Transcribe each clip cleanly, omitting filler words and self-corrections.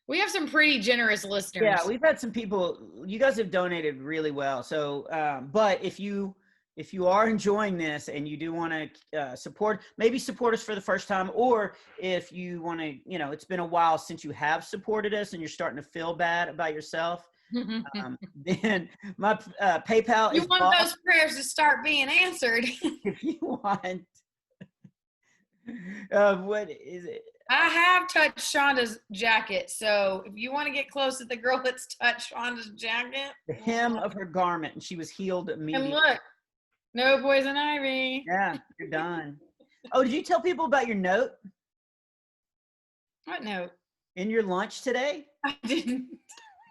We have some pretty generous listeners. Yeah, we've had some people. You guys have donated really well. So, but if you are enjoying this and you do want to support us for the first time, or if you want to, it's been a while since you have supported us and you're starting to feel bad about yourself, then my PayPal you is want those prayers to start being answered. if you want. What is it? I have touched Shonda's jacket, so if you want to get close to the girl that's touched Shonda's jacket, The hem of her garment, and she was healed immediately. and look, no poison ivy. Yeah, you're done. Oh, did you tell people about your note? What note? In your lunch today? I didn't.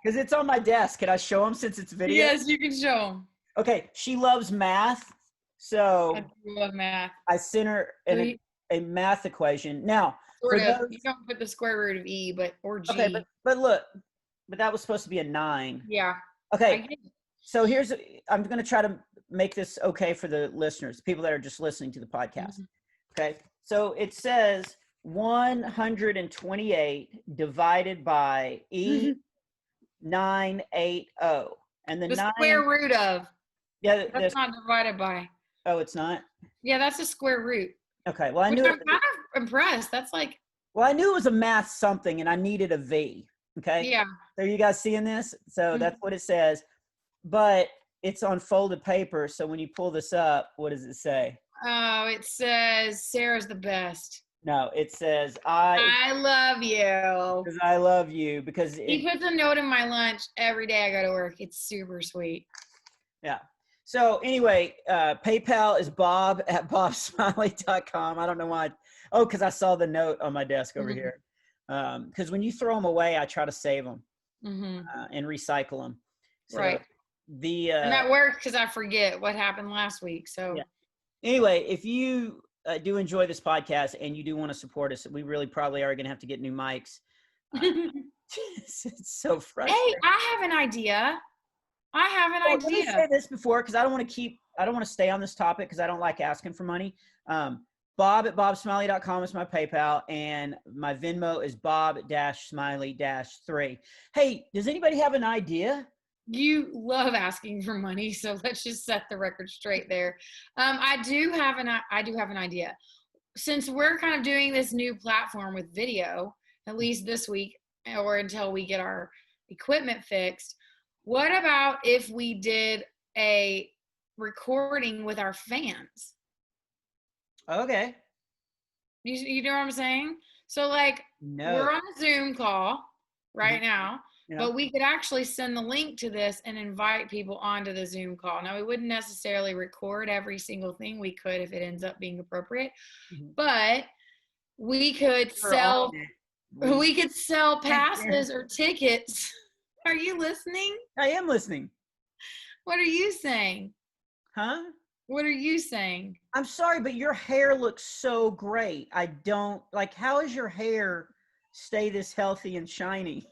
Because it's on my desk. Can I show them since it's video? Yes, you can show them. Okay, she loves math, so I do love math. I sent her a math equation. Now, you don't put the square root of E, or G. Okay, but look, that was supposed to be a 9. Yeah. Okay, so I'm going to try to make this okay for the listeners, people that are just listening to the podcast. Okay, so it says 128 divided by E980, and the square root of. Yeah, that's not divided by. Oh, it's not? Yeah, that's a square root. Okay, well, I'm kind of impressed. That's like. Well, I knew it was a math something, and I needed a V. Okay. Yeah. So you guys seeing this? So that's what it says, but it's on folded paper. So when you pull this up, what does it say? Oh, it says Sarah's the best. No, it says I love you. Because I love you. Because he puts a note in my lunch every day I go to work. It's super sweet. Yeah. So anyway, PayPal is bob@bobsmiley.com. I don't know why. Oh, because I saw the note on my desk over here. Because when you throw them away, I try to save them and recycle them. So right. And that worked because I forget what happened last week. So anyway, if you do enjoy this podcast and you do want to support us, we really probably are going to have to get new mics. It's so frustrating. Hey, I have an idea. Let me say this before, because I don't want to stay on this topic because I don't like asking for money. Bob@bobsmiley.com is my PayPal, and my Venmo is bob-smiley-3. Hey, does anybody have an idea? You love asking for money, so let's just set the record straight there. I do have an idea. Since we're kind of doing this new platform with video, at least this week, or until we get our equipment fixed, what about if we did a recording with our fans? Okay. You know what I'm saying? So we're on a Zoom call right now, but we could actually send the link to this and invite people onto the Zoom call. Now, we wouldn't necessarily record every single thing. We could if it ends up being appropriate, but we could sell passes or tickets. Are you listening? I am listening. What are you saying? Huh? What are you saying? I'm sorry, but your hair looks so great. I don't how does your hair stay this healthy and shiny?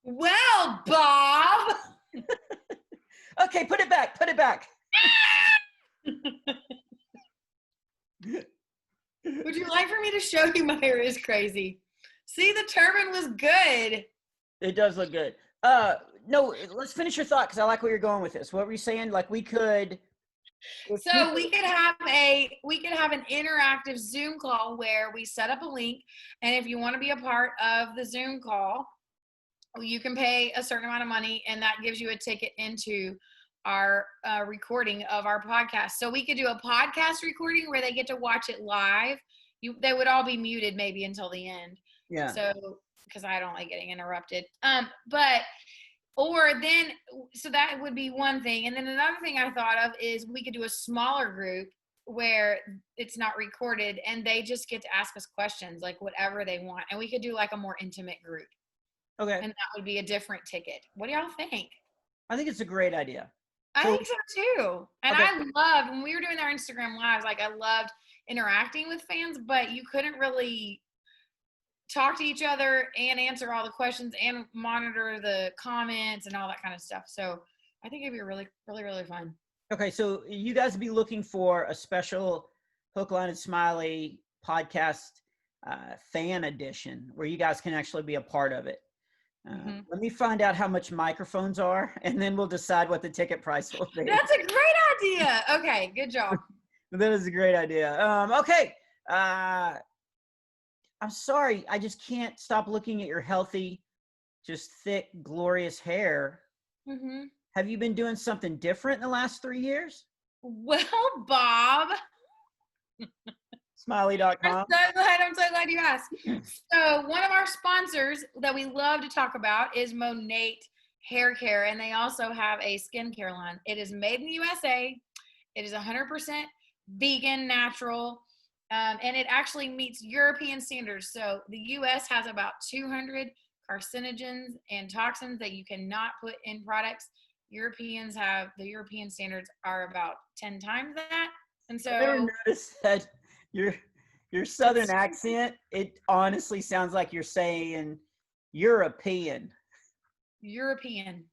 Well, Bob. Okay, put it back. Would you like for me to show you my hair is crazy? See, the turban was good. It does look good. No, let's finish your thought because I like where you're going with this. What were you saying? We could have an interactive Zoom call where we set up a link, and if you want to be a part of the Zoom call, you can pay a certain amount of money, and that gives you a ticket into our recording of our podcast. So we could do a podcast recording where they get to watch it live. They would all be muted maybe until the end. Yeah. So because I don't like getting interrupted. So that would be one thing. And then another thing I thought of is we could do a smaller group where it's not recorded and they just get to ask us questions, whatever they want. And we could do a more intimate group. Okay. And that would be a different ticket. What do y'all think? I think it's a great idea. I think so too. And okay. I loved, when we were doing our Instagram lives, I loved interacting with fans, but you couldn't really talk to each other and answer all the questions and monitor the comments and all that kind of stuff. So I think it'd be really, really, really fun. Okay. So you guys be looking for a special Hook, Line, and Smiley podcast fan edition where you guys can actually be a part of it. Let me find out how much microphones are, and then we'll decide what the ticket price will be. That's a great idea. Okay, good job. That is a great idea. Okay. I'm sorry. I just can't stop looking at your healthy, just thick, glorious hair. Mm-hmm. Have you been doing something different in the last 3 years? Well, Bob. Smiley.com. I'm so glad you asked. So one of our sponsors that we love to talk about is Monate Hair Care, and they also have a skincare line. It is made in the USA. It is 100% vegan, natural, and it actually meets European standards. So the US has about 200 carcinogens and toxins that you cannot put in products. The European standards are about 10 times that. And so I never noticed that your southern accent, it honestly sounds like you're saying European. European.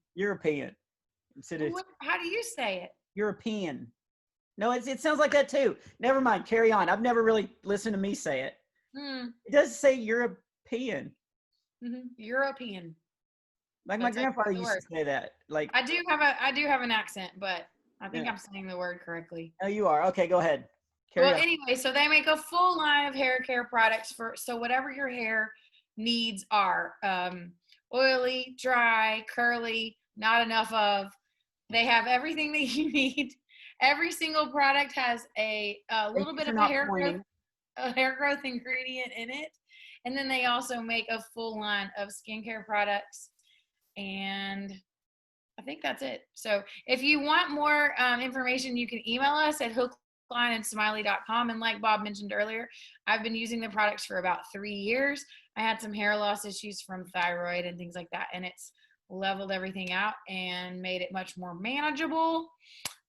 Instead of How do you say it? European. No, it sounds like that too. Never mind. Carry on. I've never really listened to me say it. It does say European. Mm-hmm. European. Like my grandfather used to say that. Like I do have an accent, but I think I'm saying the word correctly. Oh, you are. Okay, go ahead. Carry on. Anyway, so they make a full line of hair care products so whatever your hair needs are. Oily, dry, curly, not enough of. They have everything that you need. Every single product has a little bit of a hair growth ingredient in it. And then they also make a full line of skincare products. And I think that's it. So if you want more information, you can email us at hooklineandsmiley.com. And like Bob mentioned earlier, I've been using the products for about 3 years. I had some hair loss issues from thyroid and things like that, and it's leveled everything out and made it much more manageable.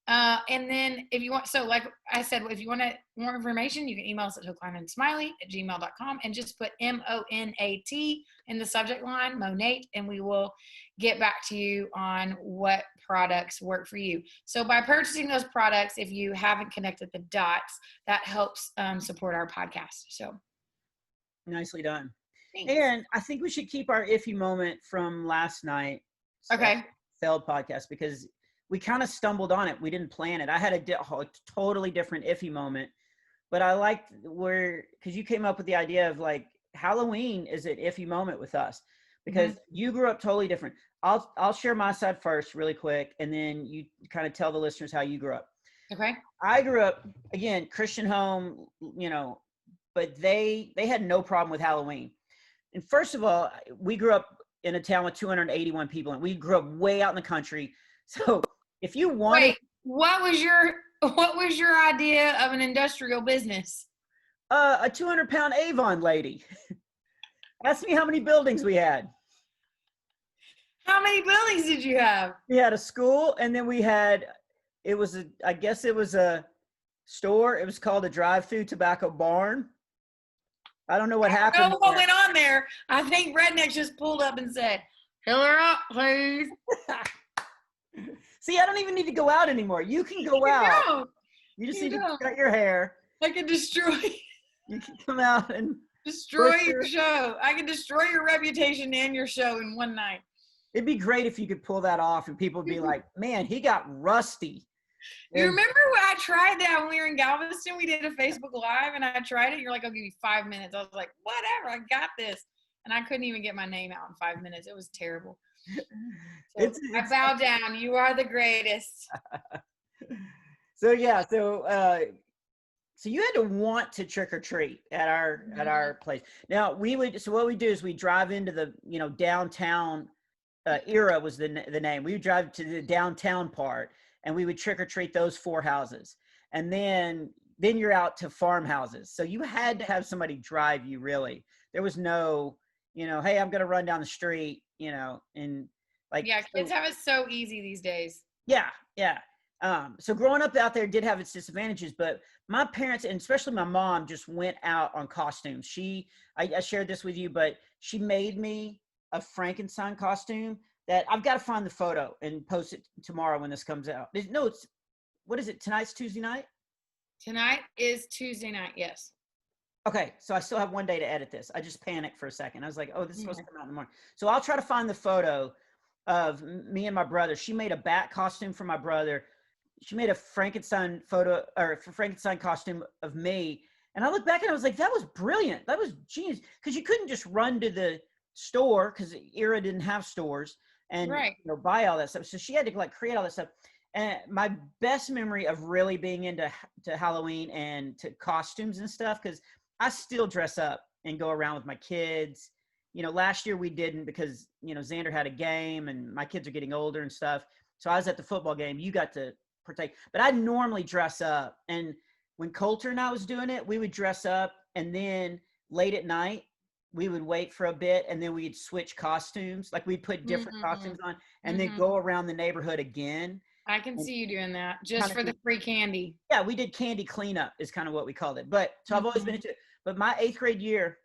And then if you want, so like I said, if you want more information, you can email us at hooklineandsmiley@gmail.com and just put MONAT in the subject line, Monate, and we will get back to you on what products work for you. So by purchasing those products, if you haven't connected the dots, that helps support our podcast. So nicely done. thanks. And I think we should keep our iffy moment from last night. Okay. Failed podcast, because we kind of stumbled on it. We didn't plan it. I had a totally different iffy moment, but I liked because you came up with the idea of like Halloween is an iffy moment with us because you grew up totally different. I'll share my side first really quick, and then you kind of tell the listeners how you grew up. Okay. I grew up, again, Christian home, but they had no problem with Halloween. And first of all, we grew up in a town with 281 people, and we grew up way out in the country. So if you wanted, wait, what was your idea of an industrial business? A 200-pound Avon lady. Ask me how many buildings we had. How many buildings did you have? We had a school, and then we had, I guess it was a store. It was called a drive-through tobacco barn. I don't know what happened. I don't know what went on there. I think Redneck just pulled up and said, "Fill her up, please." See, I don't even need to go out anymore. You can go out. You just need to cut your hair. I can destroy. You can come out and destroy your show. I can destroy your reputation and your show in one night. It'd be great if you could pull that off, and people would be like, "Man, he got rusty." You remember when I tried that when we were in Galveston? We did a Facebook Live, and I tried it. You're like, "I'll give you 5 minutes." I was like, "Whatever, I got this," and I couldn't even get my name out in 5 minutes. It was terrible. So I bow down. You are the greatest. So yeah, so you had to want to trick or treat at our place. Now what we do is we drive into the downtown. Era was the name. We would drive to the downtown part, and we would trick or treat those 4 houses, and then you're out to farmhouses. So you had to have somebody drive you. Really, there was no, hey, I'm gonna run down the street, and like. Yeah, kids have it so easy these days. Yeah. So growing up out there did have its disadvantages, but my parents, and especially my mom, just went out on costumes. I shared this with you, but she made me a Frankenstein costume that I've got to find the photo and post it tomorrow when this comes out. What is it? Tonight's Tuesday night? Tonight is Tuesday night. Yes. Okay, so I still have one day to edit this. I just panicked for a second. I was like, oh, this is supposed to Yeah. come out in the morning. So I'll try to find the photo of me and my brother. She made a bat costume for my brother. She made a Frankenstein Frankenstein costume of me. And I look back and I was like, that was brilliant. That was genius. Because you couldn't just run to the store because Era didn't have stores and Right. buy all that stuff. So she had to like create all that stuff. And my best memory of really being into Halloween and to costumes and stuff, because I still dress up and go around with my kids. Last year we didn't because, Xander had a game and my kids are getting older and stuff. So I was at the football game. You got to partake, but I normally dress up. And when Coulter and I was doing it, we would dress up and then late at night, we would wait for a bit and then we'd switch costumes. Like we'd put different costumes on and then go around the neighborhood again. I can see you doing that just for do, the free candy. Yeah, we did candy cleanup is kind of what we called it. But so I've always been into it. But my 8th grade year,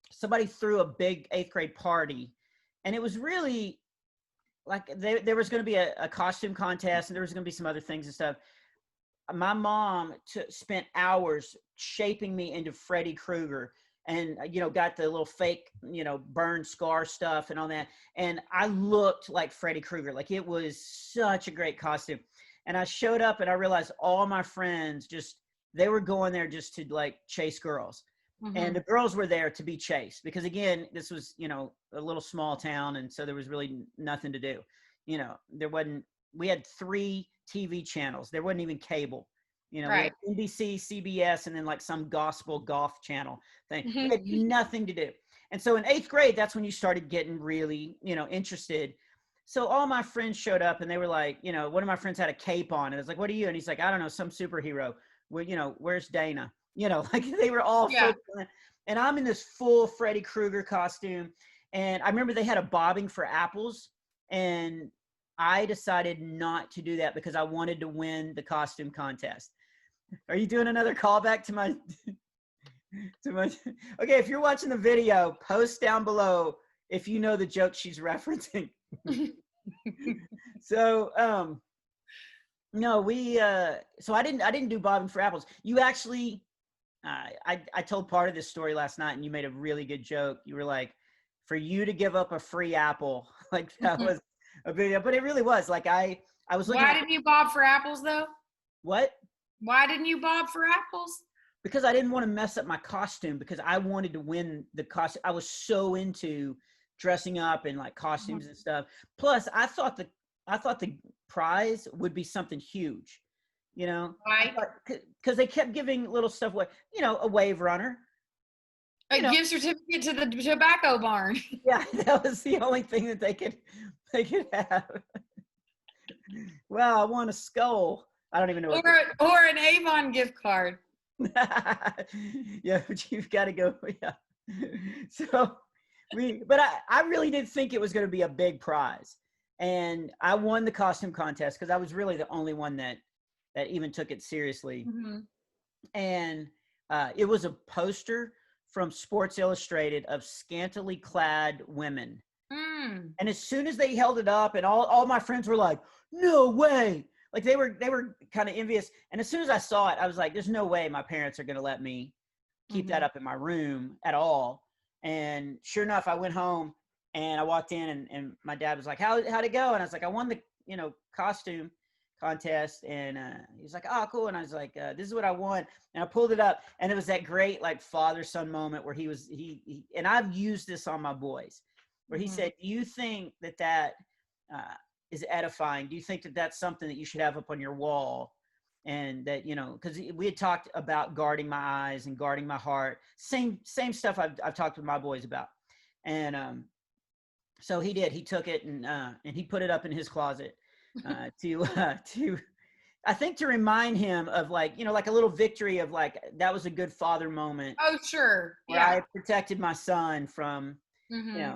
somebody threw a big 8th grade party and it was really like there was going to be a costume contest and there was going to be some other things and stuff. My mom spent hours shaping me into Freddy Krueger and, got the little fake, burn scar stuff and all that. And I looked like Freddy Krueger. Like it was such a great costume. And I showed up and I realized all my friends they were going there just to like chase girls. And the girls were there to be chased because again, this was, a little small town. And so there was really nothing to do. We had 3 TV channels. There wasn't even cable. We had NBC, CBS, and then like some gospel golf channel thing. We had nothing to do. And so in 8th grade, that's when you started getting really, interested. So all my friends showed up and they were like, one of my friends had a cape on and I was like, what are you? And he's like, I don't know, some superhero. Well, where's Dana? Like they were all focused on that. And I'm in this full Freddy Krueger costume. And I remember they had a bobbing for apples. And I decided not to do that because I wanted to win the costume contest. Are you doing another callback to my okay, if you're watching the video, post down below if you know the joke she's referencing. So no, so I didn't do bobbing for apples. You actually I told part of this story last night and you made a really good joke. You were like, for you to give up a free apple, like that was a video, but it really was like I was looking. Why didn't you bob for apples though? What? Why didn't you bob for apples? Because I didn't want to mess up my costume because I wanted to win the costume. I was so into dressing up and like costumes and stuff. Plus, I thought the prize would be something huge, Right? Because they kept giving little stuff away, a wave runner. A gift certificate to the tobacco barn. Yeah, that was the only thing that they could have. Well, I want a skull. I don't even know. Or an Avon gift card. Yeah, but you've got to go. Yeah. So but I really did think it was going to be a big prize. And I won the costume contest because I was really the only one that even took it seriously. And it was a poster from Sports Illustrated of scantily clad women. And as soon as they held it up and all my friends were like, no way. Like they were kind of envious. And as soon as I saw it, I was like, there's no way my parents are going to let me keep that up in my room at all. And sure enough, I went home and I walked in and my dad was like, how'd it go? And I was like, I won the, costume contest. And he was like, oh, cool. And I was like, this is what I won. And I pulled it up and it was that great like father-son moment where he and I've used this on my boys where he said, do you think that is edifying? Do you think that that's something that you should have up on your wall? And that, because we had talked about guarding my eyes and guarding my heart, same stuff I've talked with my boys about. And so he took it and he put it up in his closet to I think to remind him of like, like a little victory of like, that was a good father moment. Oh, sure. Where I protected my son from,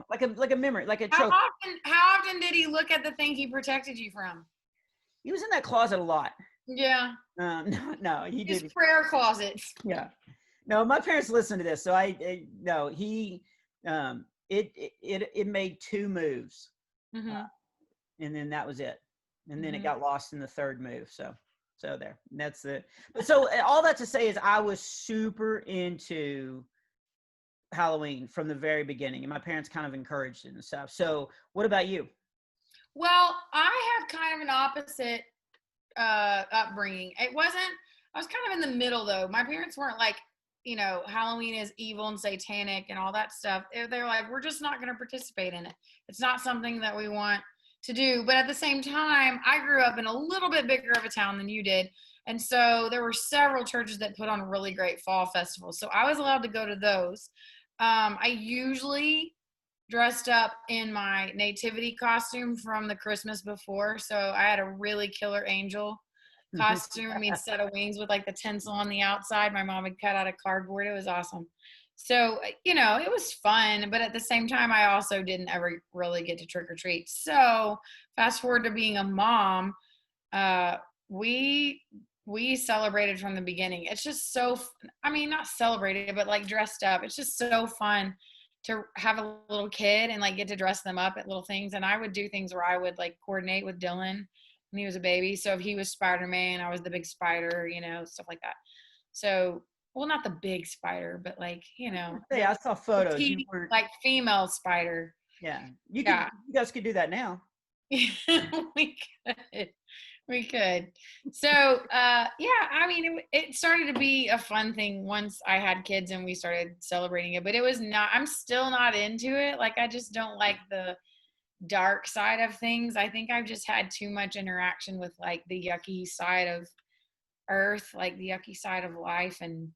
like a memory, like a trophy. How often did he look at the thing he protected you from? He was in that closet a lot. Yeah. No, he didn't. His prayer closet. Yeah. No, my parents listened to this, so it made 2 moves, and then that was it, and then it got lost in the 3rd move. So So there, that's it. But so all that to say is I was super into Halloween from the very beginning, and my parents kind of encouraged it and stuff. So what about you? Well, I have kind of an opposite upbringing. It wasn't, I was kind of in the middle though. My parents weren't like, Halloween is evil and satanic and all that stuff. They're like, we're just not going to participate in it. It's not something that we want to do. But at the same time, I grew up in a little bit bigger of a town than you did. And so there were several churches that put on really great fall festivals. So I was allowed to go to those. I usually dressed up in my nativity costume from the Christmas before. So I had a really killer angel costume. I mean, set of wings with like the tinsel on the outside. My mom had cut out of cardboard. It was awesome. So, it was fun, but at the same time, I also didn't ever really get to trick or treat. So fast forward to being a mom, we celebrated from the beginning. It's just so, I mean, not celebrated, but like dressed up. It's just so fun to have a little kid and like get to dress them up at little things. And I would do things where I would like coordinate with Dylan when he was a baby. So if he was Spider-Man, I was the big spider, stuff like that. So, well, not the big spider, but like, Hey, I saw photos. You petite, were, like female spider. yeah. You guys could do that now. we could. We could. So, yeah, I mean, it started to be a fun thing once I had kids and we started celebrating it, but it was not, I'm still not into it. Like, I just don't like the dark side of things. I think I've just had too much interaction with like the yucky side of earth, like the yucky side of life and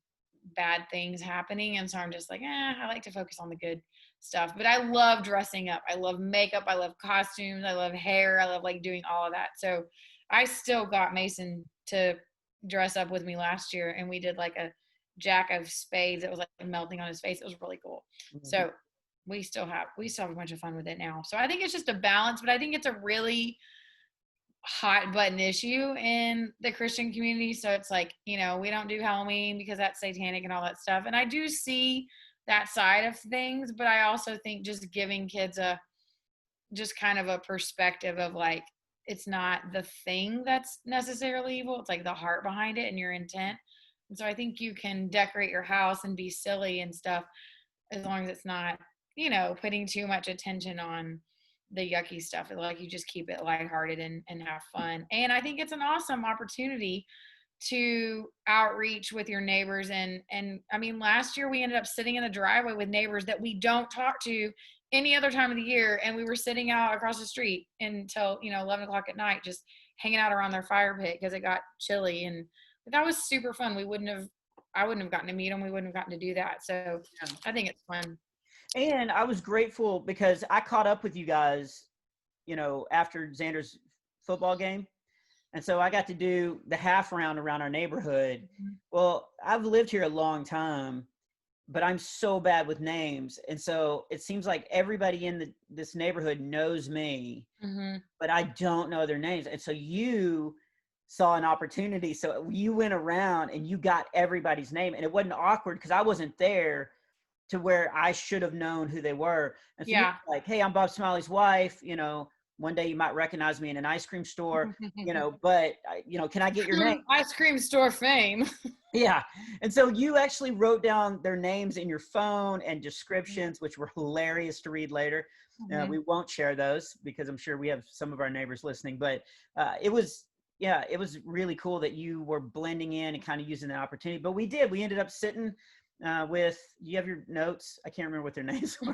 bad things happening. And so I'm just like, I like to focus on the good stuff. But I love dressing up. I love makeup. I love costumes. I love hair. I love like doing all of that. So I still got Mason to dress up with me last year, and we did like a jack of spades. It was like melting on his face. It was really cool. Mm-hmm. So we still have a bunch of fun with it now. So I think it's just a balance, but I think it's a really hot button issue in the Christian community. So it's like, we don't do Halloween because that's satanic and all that stuff. And I do see that side of things, but I also think just giving kids just kind of a perspective of like, it's not the thing that's necessarily evil. It's like the heart behind it and your intent. And so I think you can decorate your house and be silly and stuff as long as it's not, putting too much attention on the yucky stuff. Like you just keep it lighthearted and have fun. And I think it's an awesome opportunity to outreach with your neighbors. And I mean, last year we ended up sitting in the driveway with neighbors that we don't talk to any other time of the year. And we were sitting out across the street until, 11 o'clock at night, just hanging out around their fire pit because it got chilly. And that was super fun. I wouldn't have gotten to meet them. We wouldn't have gotten to do that. So I think it's fun. And I was grateful because I caught up with you guys, after Xander's football game. And so I got to do the half round around our neighborhood. Mm-hmm. Well, I've lived here a long time, but I'm so bad with names. And so it seems like everybody in this neighborhood knows me, mm-hmm. but I don't know their names. And so you saw an opportunity. So you went around and you got everybody's name, and it wasn't awkward because I wasn't there to where I should have known who they were. And so yeah, like, hey, I'm Bob Smiley's wife. One day you might recognize me in an ice cream store, but can I get your name? Ice cream store fame. Yeah. And so you actually wrote down their names in your phone and descriptions, which were hilarious to read later. Mm-hmm. We won't share those because I'm sure we have some of our neighbors listening, but it was really cool that you were blending in and kind of using that opportunity. But we ended up sitting with, you have your notes? I can't remember what their names were.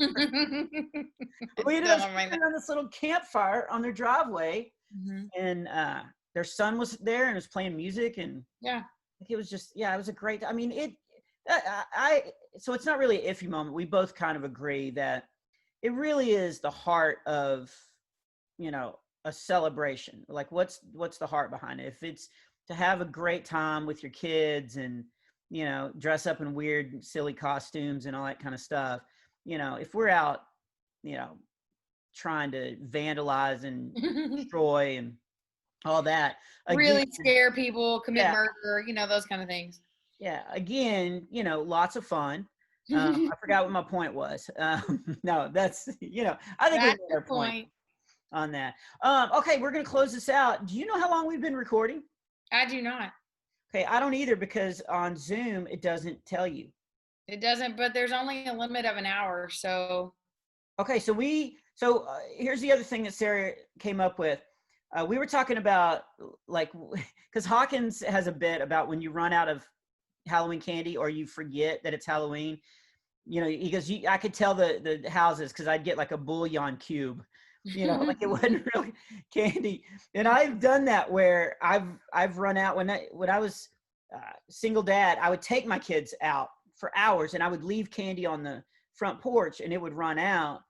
We ended up sitting on this little campfire on their driveway, mm-hmm. and their son was there and was playing music, and yeah, it was just, it was a great, I mean, so it's not really an iffy moment. We both kind of agree that it really is the heart of, a celebration. Like what's the heart behind it? If it's to have a great time with your kids and, dress up in weird, silly costumes and all that kind of stuff. If we're out, trying to vandalize and destroy and all that. Again, really scare people, commit murder, those kind of things. Yeah. Again, lots of fun. I forgot what my point was. No, that's, I think we made our point on that. Okay. We're going to close this out. Do you know how long we've been recording? I do not. Okay, I don't either because on Zoom it doesn't tell you. It doesn't, but there's only a limit of an hour, so. Okay, here's the other thing that Sarah came up with. We were talking about like because Hawkins has a bit about when you run out of Halloween candy or you forget that it's Halloween. You know, he goes, I could tell the houses because I'd get like a bouillon cube. You know, like it wasn't really candy. And I've done that where I've run out when I was single dad. I would take my kids out for hours and I would leave candy on the front porch and it would run out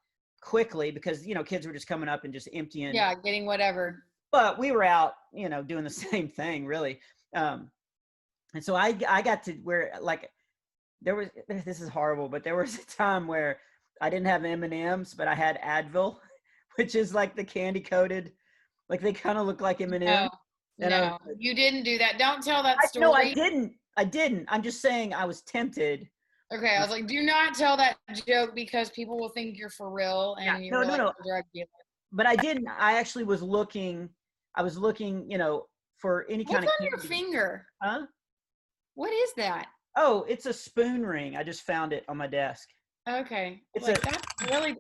quickly because kids were just coming up and just emptying. Yeah, getting whatever. But we were out, doing the same thing really. And so I got to where like this is horrible, but there was a time where I didn't have M&Ms, but I had Advil, which is like the candy coated, like they kind of look like M&Ms. No, you didn't do that. Don't tell that story. No, I didn't. I'm just saying I was tempted. Okay, I was like, do not tell that joke because people will think you're for real and you're like a drug dealer. But I didn't. I actually was looking. I was looking, for any kind of. What's on your finger? Huh? What is that? Oh, it's a spoon ring. I just found it on my desk. Okay. That's really,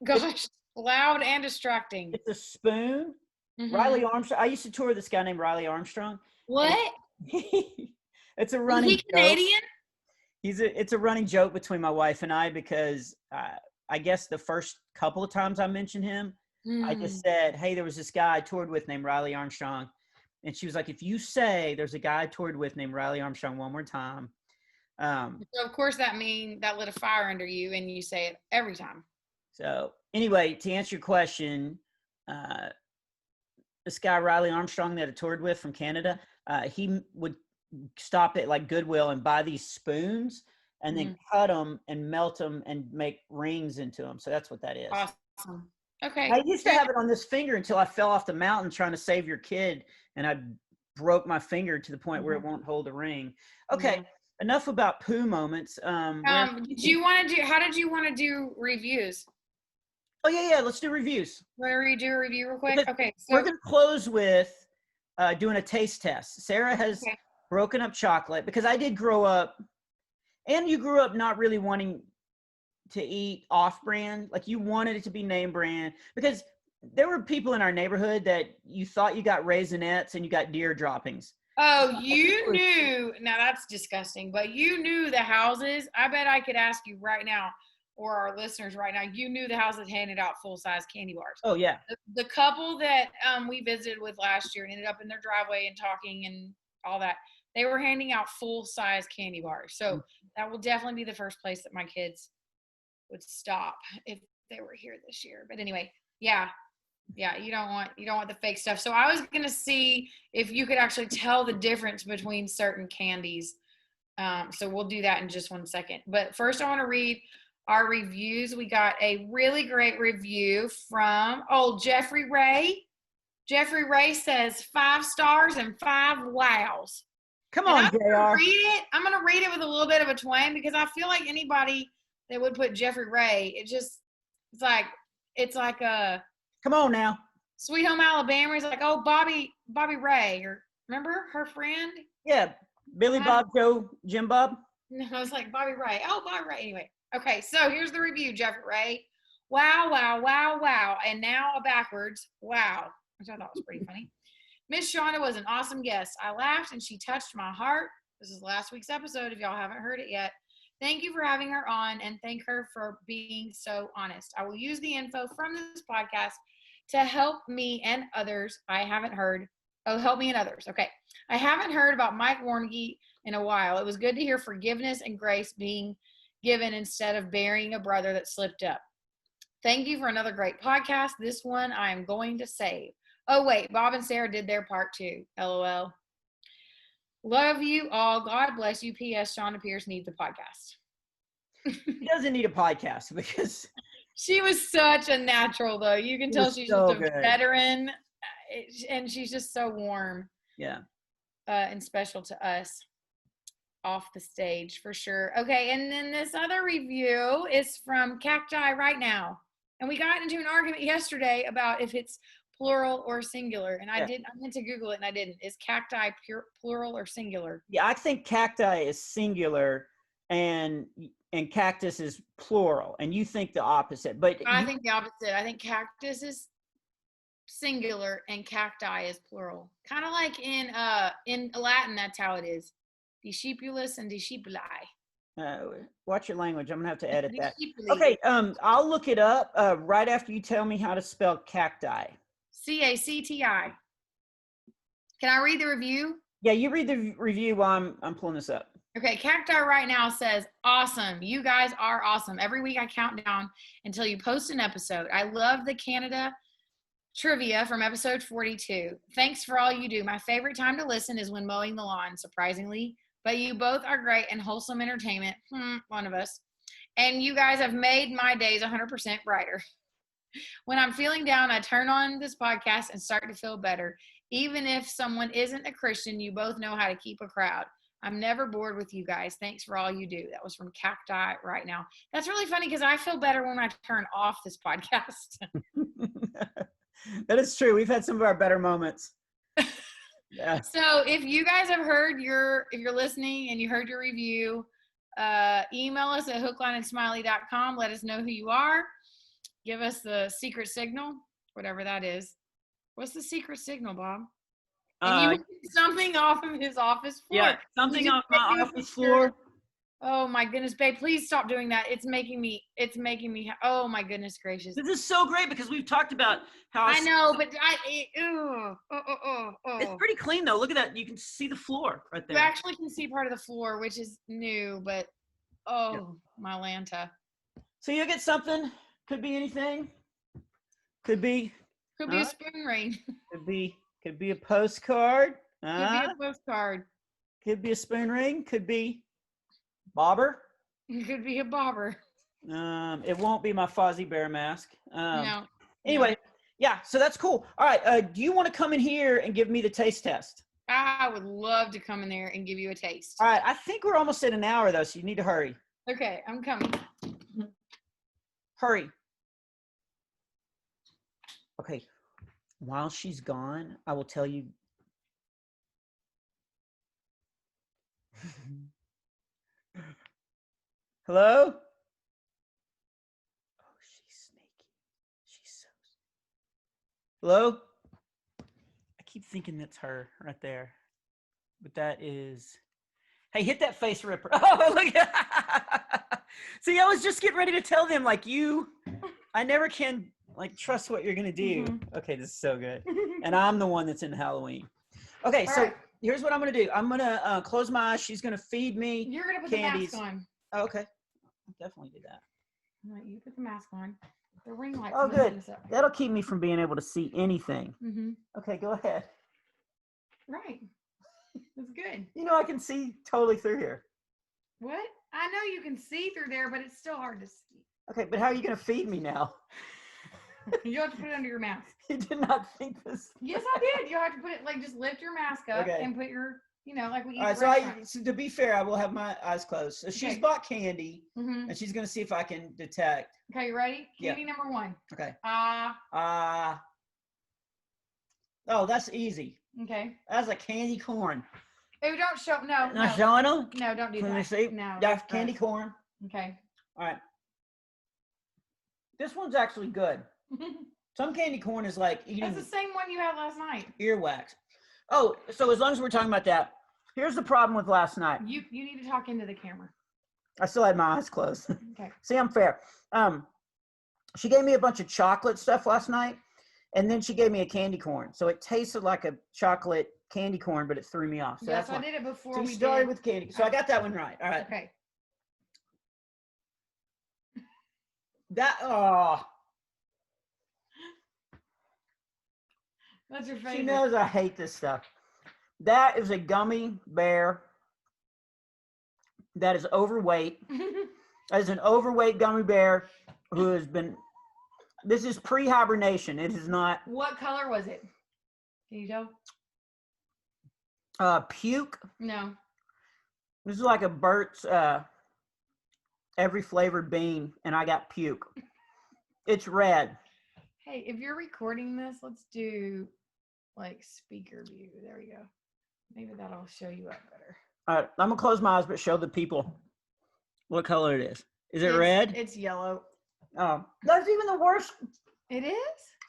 gosh, loud and distracting. It's a spoon. Mm-hmm. Riley Armstrong. I used to tour this guy named Riley Armstrong. What? It's a running joke. Is he Canadian? It's a running joke between my wife and I because I guess the first couple of times I mentioned him, I just said, hey, there was this guy I toured with named Riley Armstrong. And she was like, if you say there's a guy I toured with named Riley Armstrong one more time. So of course that lit a fire under you and you say it every time. So anyway, to answer your question, this guy, Riley Armstrong that I toured with from Canada, he would stop at like Goodwill and buy these spoons and then cut them and melt them and make rings into them. So that's what that is. Awesome. Okay. I used to have it on this finger until I fell off the mountain trying to save your kid. And I broke my finger to the point where it won't hold a ring. Okay. Enough about poo moments. How did you want to do reviews? Oh yeah. Let's do reviews. Want to do a review real quick? Okay. So we're going to close with doing a taste test. Sarah has broken up chocolate because I did grow up, and you grew up not really wanting to eat off-brand. Like you wanted it to be name brand because there were people in our neighborhood that you thought you got Raisinets and you got deer droppings. Oh, you knew. Now that's disgusting, but you knew the houses. I bet I could ask you right now, or our listeners right now, you knew the houses handed out full-size candy bars. Oh, yeah. The couple that we visited with last year and ended up in their driveway and talking and all that, they were handing out full-size candy bars. So that will definitely be the first place that my kids would stop if they were here this year. But anyway, yeah, you don't want the fake stuff. So I was gonna see if you could actually tell the difference between certain candies. So we'll do that in just 1 second. But first I want to read our reviews. We got a really great review from Jeffrey Ray. Jeffrey Ray says 5 stars and 5 wows. Come on, JR. I'm gonna read it with a little bit of a twang because I feel like anybody that would put Jeffrey Ray, it's like a come on now. Sweet Home Alabama. He's like, oh, Bobby Ray, or remember her friend? Yeah, Billy Bob Joe Jim Bob. No, I was like Bobby Ray. Oh, Bobby Ray. Anyway, okay. So here's the review, Jeffrey Ray. Wow, wow, wow, wow, and now backwards. Wow, which I thought was pretty funny. Miss Shonda was an awesome guest. I laughed and she touched my heart. This is last week's episode if y'all haven't heard it yet. Thank you for having her on and thank her for being so honest. I will use the info from this podcast to help me and others I haven't heard. Oh, help me and others. Okay. I haven't heard about Mike Warnke in a while. It was good to hear forgiveness and grace being given instead of burying a brother that slipped up. Thank you for another great podcast. This one I am going to save. Oh, wait. Bob and Sarah did their part too. LOL. Love you all. God bless you. P.S. Shonda Pierce needs a podcast. He doesn't need a podcast because she was such a natural, though. You can tell she's so just a veteran, and she's just so warm. Yeah. And special to us off the stage for sure. Okay, and then this other review is from Cacti right now. And we got into an argument yesterday about if it's plural or singular? And I Yeah. did. I meant to Google it and I didn't. Is cacti plural or singular? Yeah, I think cacti is singular and cactus is plural, and you think the opposite. But I think the opposite. I think cactus is singular and cacti is plural. Kind of like in Latin, that's how it is. Discipulus and discipuli. watch your language. I'm gonna have to edit that. Discipuli. Okay, I'll look it up right after you tell me how to spell cacti. Cacti. Can I read the review? Yeah, you read the review while I'm pulling this up. Okay, Cacti right now says, awesome. You guys are awesome. Every week I count down until you post an episode. I love the Canada trivia from episode 42. Thanks for all you do. My favorite time to listen is when mowing the lawn, surprisingly. But you both are great and wholesome entertainment. One of us. And you guys have made my days 100% brighter. When I'm feeling down, I turn on this podcast and start to feel better. Even if someone isn't a Christian, you both know how to keep a crowd. I'm never bored with you guys. Thanks for all you do. That was from Cacti right now. That's really funny because I feel better when I turn off this podcast. That is true. We've had some of our better moments. Yeah. So if you guys have heard if you're listening and you heard your review, email us at hooklineandsmiley.com. Let us know who you are. Give us the secret signal, whatever that is. What's the secret signal, Bob? And you something off of his office floor. Yeah, something off my office floor. Oh my goodness, babe, please stop doing that. It's making me, oh my goodness gracious. This is so great because we've talked about how I know, but it's pretty clean though. Look at that. You can see the floor right there. You actually can see part of the floor, which is new, but my Lanta. So you get something, could be anything. Could be a spoon ring. Could be a postcard. Could be a postcard. Could be a spoon ring. Could be bobber. It could be a bobber. It won't be my Fozzie Bear mask. No. Anyway, yeah, so that's cool. All right, do you want to come in here and give me the taste test? I would love to come in there and give you a taste. All right, I think we're almost at an hour though, so you need to hurry. Okay, I'm coming. Hurry. Okay, while she's gone, I will tell you. Hello? Oh, she's sneaky. She's so sneaky. Hello? I keep thinking that's her right there. But that is... Hey, hit that face ripper. Oh, look at... See, I was just getting ready to tell them, like, I never can, like, trust what you're going to do. Mm-hmm. Okay, this is so good. And I'm the one that's in Halloween. Okay, all so right. Here's what I'm going to do. I'm going to close my eyes. She's going to feed me You're going to put candies. The mask on. Oh, okay. I'll definitely do that. All right, you put the mask on. The ring light. Oh, good. That'll keep me from being able to see anything. Mm-hmm. Okay, go ahead. Right. That's good. You know, I can see totally through here. What? I know you can see through there, but it's still hard to see. Okay, but how are you going to feed me now? You have to put it under your mask. You did not think this. Yes, I did. You have to put it, like, just lift your mask up and put your, like we eat. All right, so to be fair, I will have my eyes closed. So she's bought candy, and she's going to see if I can detect. Okay, you ready? Candy number 1. Okay. Oh, that's easy. Okay. That's a candy corn. Oh, don't show. No. Not showing them? No, don't do that. Can you see? No. That's candy corn. Okay. All right. This one's actually good. Some candy corn is like eating. That's the same one you had last night. Earwax. Oh, so as long as we're talking about that, here's the problem with last night. You need to talk into the camera. I still had my eyes closed. Okay. See, I'm fair. She gave me a bunch of chocolate stuff last night, and then she gave me a candy corn. So it tasted like a chocolate candy corn, but it threw me off. So yes, I did it before. So we started with candy. So I got that one right. All right. Okay. That's your favorite. She knows I hate this stuff. That is a gummy bear that is overweight. That is an overweight gummy bear who has been, this is pre-hibernation. It is not. What color was it? Can you tell? Puke. No. This is like a Burt's every flavored bean, and I got puke. It's red. Hey, if you're recording this, let's do like speaker view. There we go. Maybe that'll show you up better. All right, I'm gonna close my eyes, but show the people what color it is. Is it red? It's yellow. Oh, that's even the worst It is?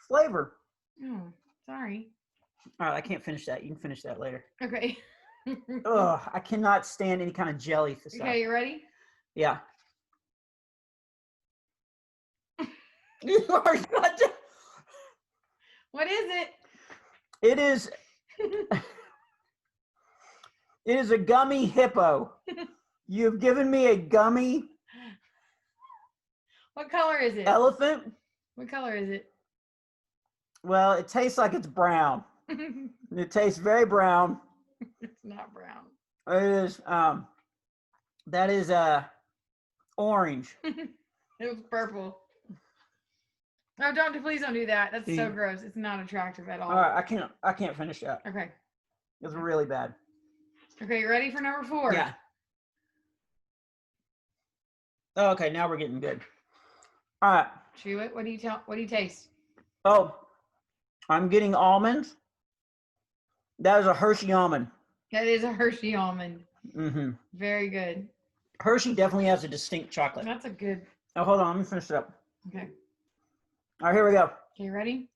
flavor. Oh, sorry. All right, I can't finish that. You can finish that later. Okay. Ugh, I cannot stand any kind of jelly. Okay, you ready? Yeah. You are not. What is it? It is. It is a gummy hippo. You've given me a gummy. What color is it? Elephant. What color is it? Well, it tastes like it's brown. It tastes very brown. It's not brown. It is. That is orange. It was purple. No, please don't do that. That's so gross. It's not attractive at all. All right, I can't finish that. Okay. It's really bad. Okay, you ready for number 4? Yeah. Oh, okay, now we're getting good. All right. Chew it. What do you taste? Oh, I'm getting almonds. That is a Hershey almond. That is a Hershey almond. Mm-hmm. Very good. Hershey definitely has a distinct chocolate. That's a good. Oh, hold on. Let me finish it up. Okay. All right, here we go. Okay, ready?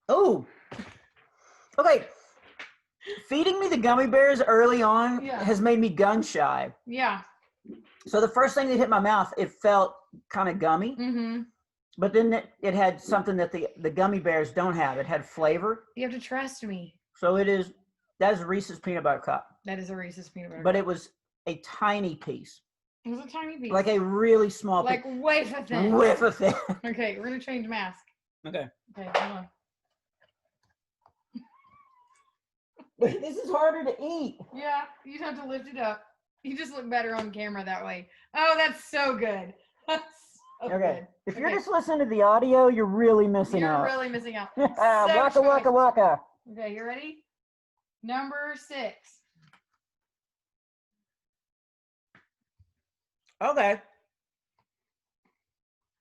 Oh. Okay. Feeding me the gummy bears early on has made me gun shy. Yeah. So the first thing that hit my mouth, it felt kind of gummy. Mm-hmm. But then it had something that the gummy bears don't have. It had flavor. You have to trust me. So that is a Reese's peanut butter cup. That is a Reese's peanut butter But cup. it was a tiny piece. It was a tiny piece. Like a really small piece. Like wafer thin. Wafer thin. Okay, we're going to change mask. Okay. Okay, hold on. This is harder to eat. Yeah, you'd have to lift it up. You just look better on camera that way. Oh, that's so good. That's so good. If you're just listening to the audio, you're really missing out. You're really missing out. Waka, waka, waka. Okay, you ready? Number 6. Okay.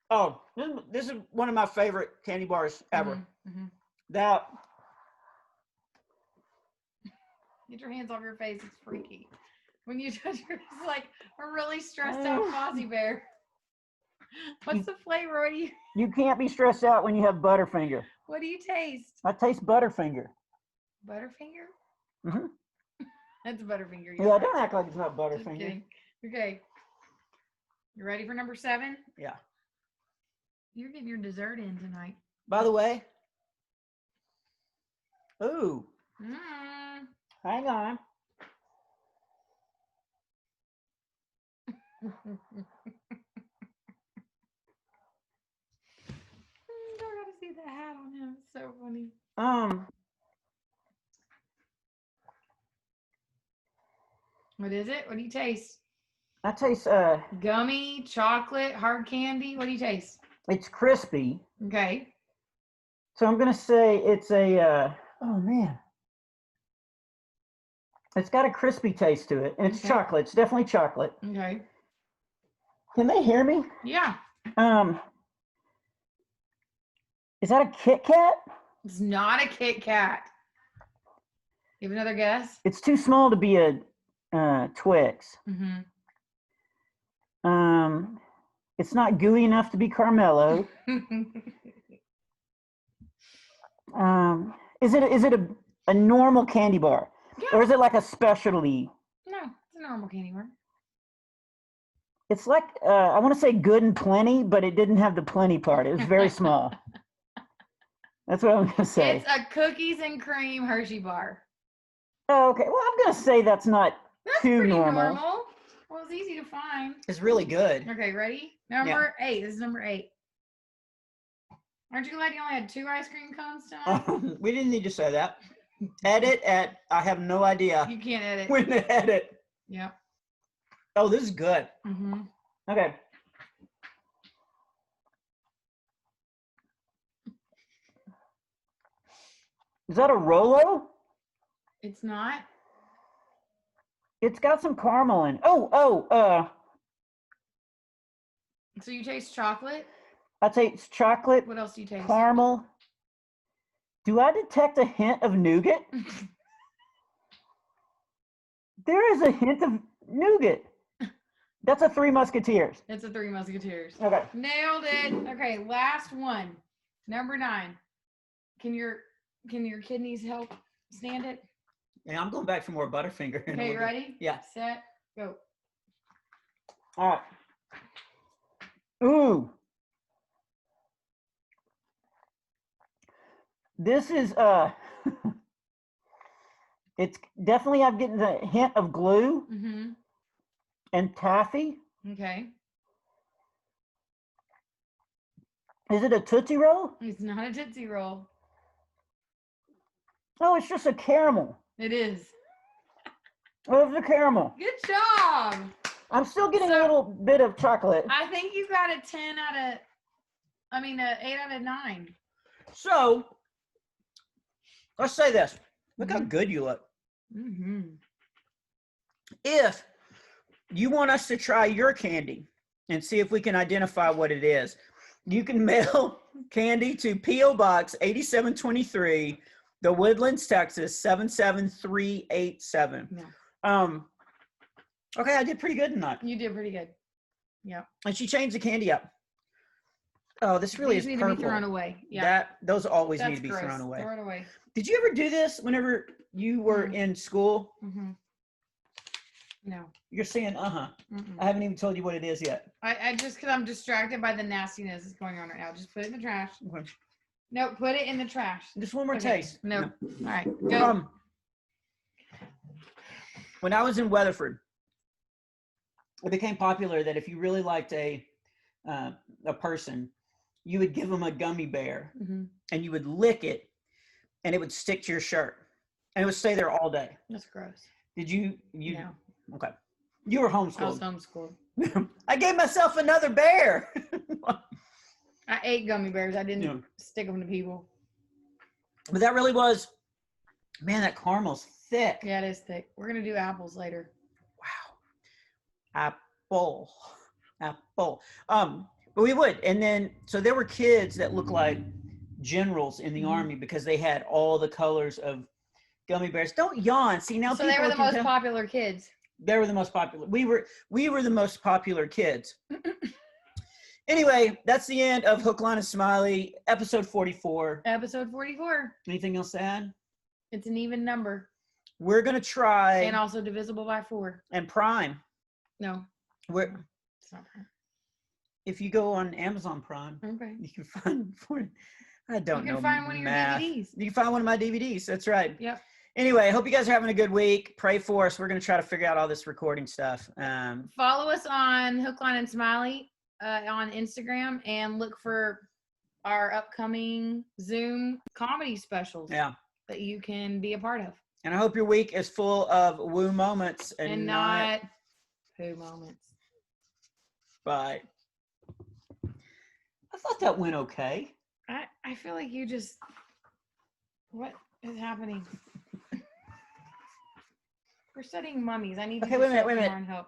Oh, this is one of my favorite candy bars ever. Mm-hmm. That. Get your hands off your face. It's freaky. When you touch your, it's like a really stressed out Fozzie Bear. What's the flavor? What do you? You can't be stressed out when you have Butterfinger. What do you taste? I taste Butterfinger. Butterfinger? Mm-hmm. That's Butterfinger. Yeah, don't act like it's not Just Butterfinger. kidding. Okay. You ready for number 7? Yeah. You're getting your dessert in tonight. By the way. Ooh. Hang on. I gotta see the hat on him. It's so funny. What is it? What do you taste? I taste Gummy, chocolate, hard candy. What do you taste? it's crispy. Okay. So I'm gonna say it's a oh man. It's got a crispy taste to it, and it's chocolate. It's definitely chocolate. Okay. Can they hear me? Yeah. Is that a Kit Kat? It's not a Kit Kat. You have another guess? It's too small to be a Twix. Mm-hmm. It's not gooey enough to be Carmelo. Is it a normal candy bar? Yeah. Or is it like a specialty? No, it's a normal candy bar. It's like, I want to say good and plenty, but it didn't have the plenty part. It was very small. That's what I'm going to say. It's a cookies and cream Hershey bar. Oh, okay. Well, I'm going to say that's not too pretty normal. Well, it's easy to find. It's really good. Okay, ready? Number 8. This is number 8. Aren't you glad you only had 2 ice cream cones tonight? We didn't need to say that. Edit at, I have no idea. You can't edit. When to edit. Yep. Oh, this is good. Mm-hmm. Okay. Is that a Rolo? It's not. It's got some caramel in. So you taste chocolate. I taste chocolate, What else do you taste? caramel. Do I detect a hint of nougat? There is a hint of nougat. That's a Three Musketeers. It's a Three Musketeers. Okay. Nailed it. Okay, last one. Number 9. Can your kidneys help stand it? Yeah, I'm going back for more Butterfinger. Okay, you ready? Yeah. Set, go. All right. Ooh. This is it's definitely, I'm getting a hint of glue and taffy. Okay. Is it a Tootsie Roll? It's not a Tootsie Roll. Oh, it's just a caramel. It is. Oh, it's a caramel. Good job. I'm still getting a little bit of chocolate. I think you got a 10 out of, I mean, a 8 out of 9. So, let's say this. Look how good you look. If you want us to try your candy and see if we can identify what it is, you can mail candy to P.O. Box 8723, The Woodlands, Texas 77387. Yeah. Okay, I did pretty good tonight. You did pretty good. Yeah. And she changed the candy up. Oh, this really is need purple. to be thrown away. Yeah. Those always That's need to be gross. thrown away. Throw it away. Did you ever do this whenever you were in school? No. You're saying, I haven't even told you what it is yet. I just, because I'm distracted by the nastiness that's going on right now. Just put it in the trash. Okay. No, put it in the trash. Just one more taste. No. All right. Go. When I was in Weatherford, it became popular that if you really liked a person, you would give them a gummy bear and you would lick it and it would stick to your shirt and it would stay there all day. That's gross. Did you? No. Okay. You were homeschooled. I was homeschooled. I gave myself another bear. I ate gummy bears. I didn't stick them to people. But that really was, man, that caramel's thick. Yeah, it is thick. We're going to do apples later. Wow. Apple. But we would. And then, so there were kids that looked like generals in the army because they had all the colors of gummy bears. Don't yawn. See, now so they were the most popular kids. They were the most popular. We were the most popular kids. Anyway, that's the end of Hook, Line, and Smiley, episode 44. Episode 44. Anything else to add? It's an even number. We're going to try. And also divisible by 4. And Prime. No. It's not Prime. If you go on Amazon Prime, you can find I don't know. You can find one of your DVDs. You can find one of my DVDs. That's right. Yep. Anyway, I hope you guys are having a good week. Pray for us. We're going to try to figure out all this recording stuff. Follow us on Hook, Line, and Smiley on Instagram and look for our upcoming Zoom comedy specials that you can be a part of. And I hope your week is full of woo moments and not poo moments. Bye. I thought that went okay. I feel like you just, what is happening? We're studying mummies. I need to wait a minute. help.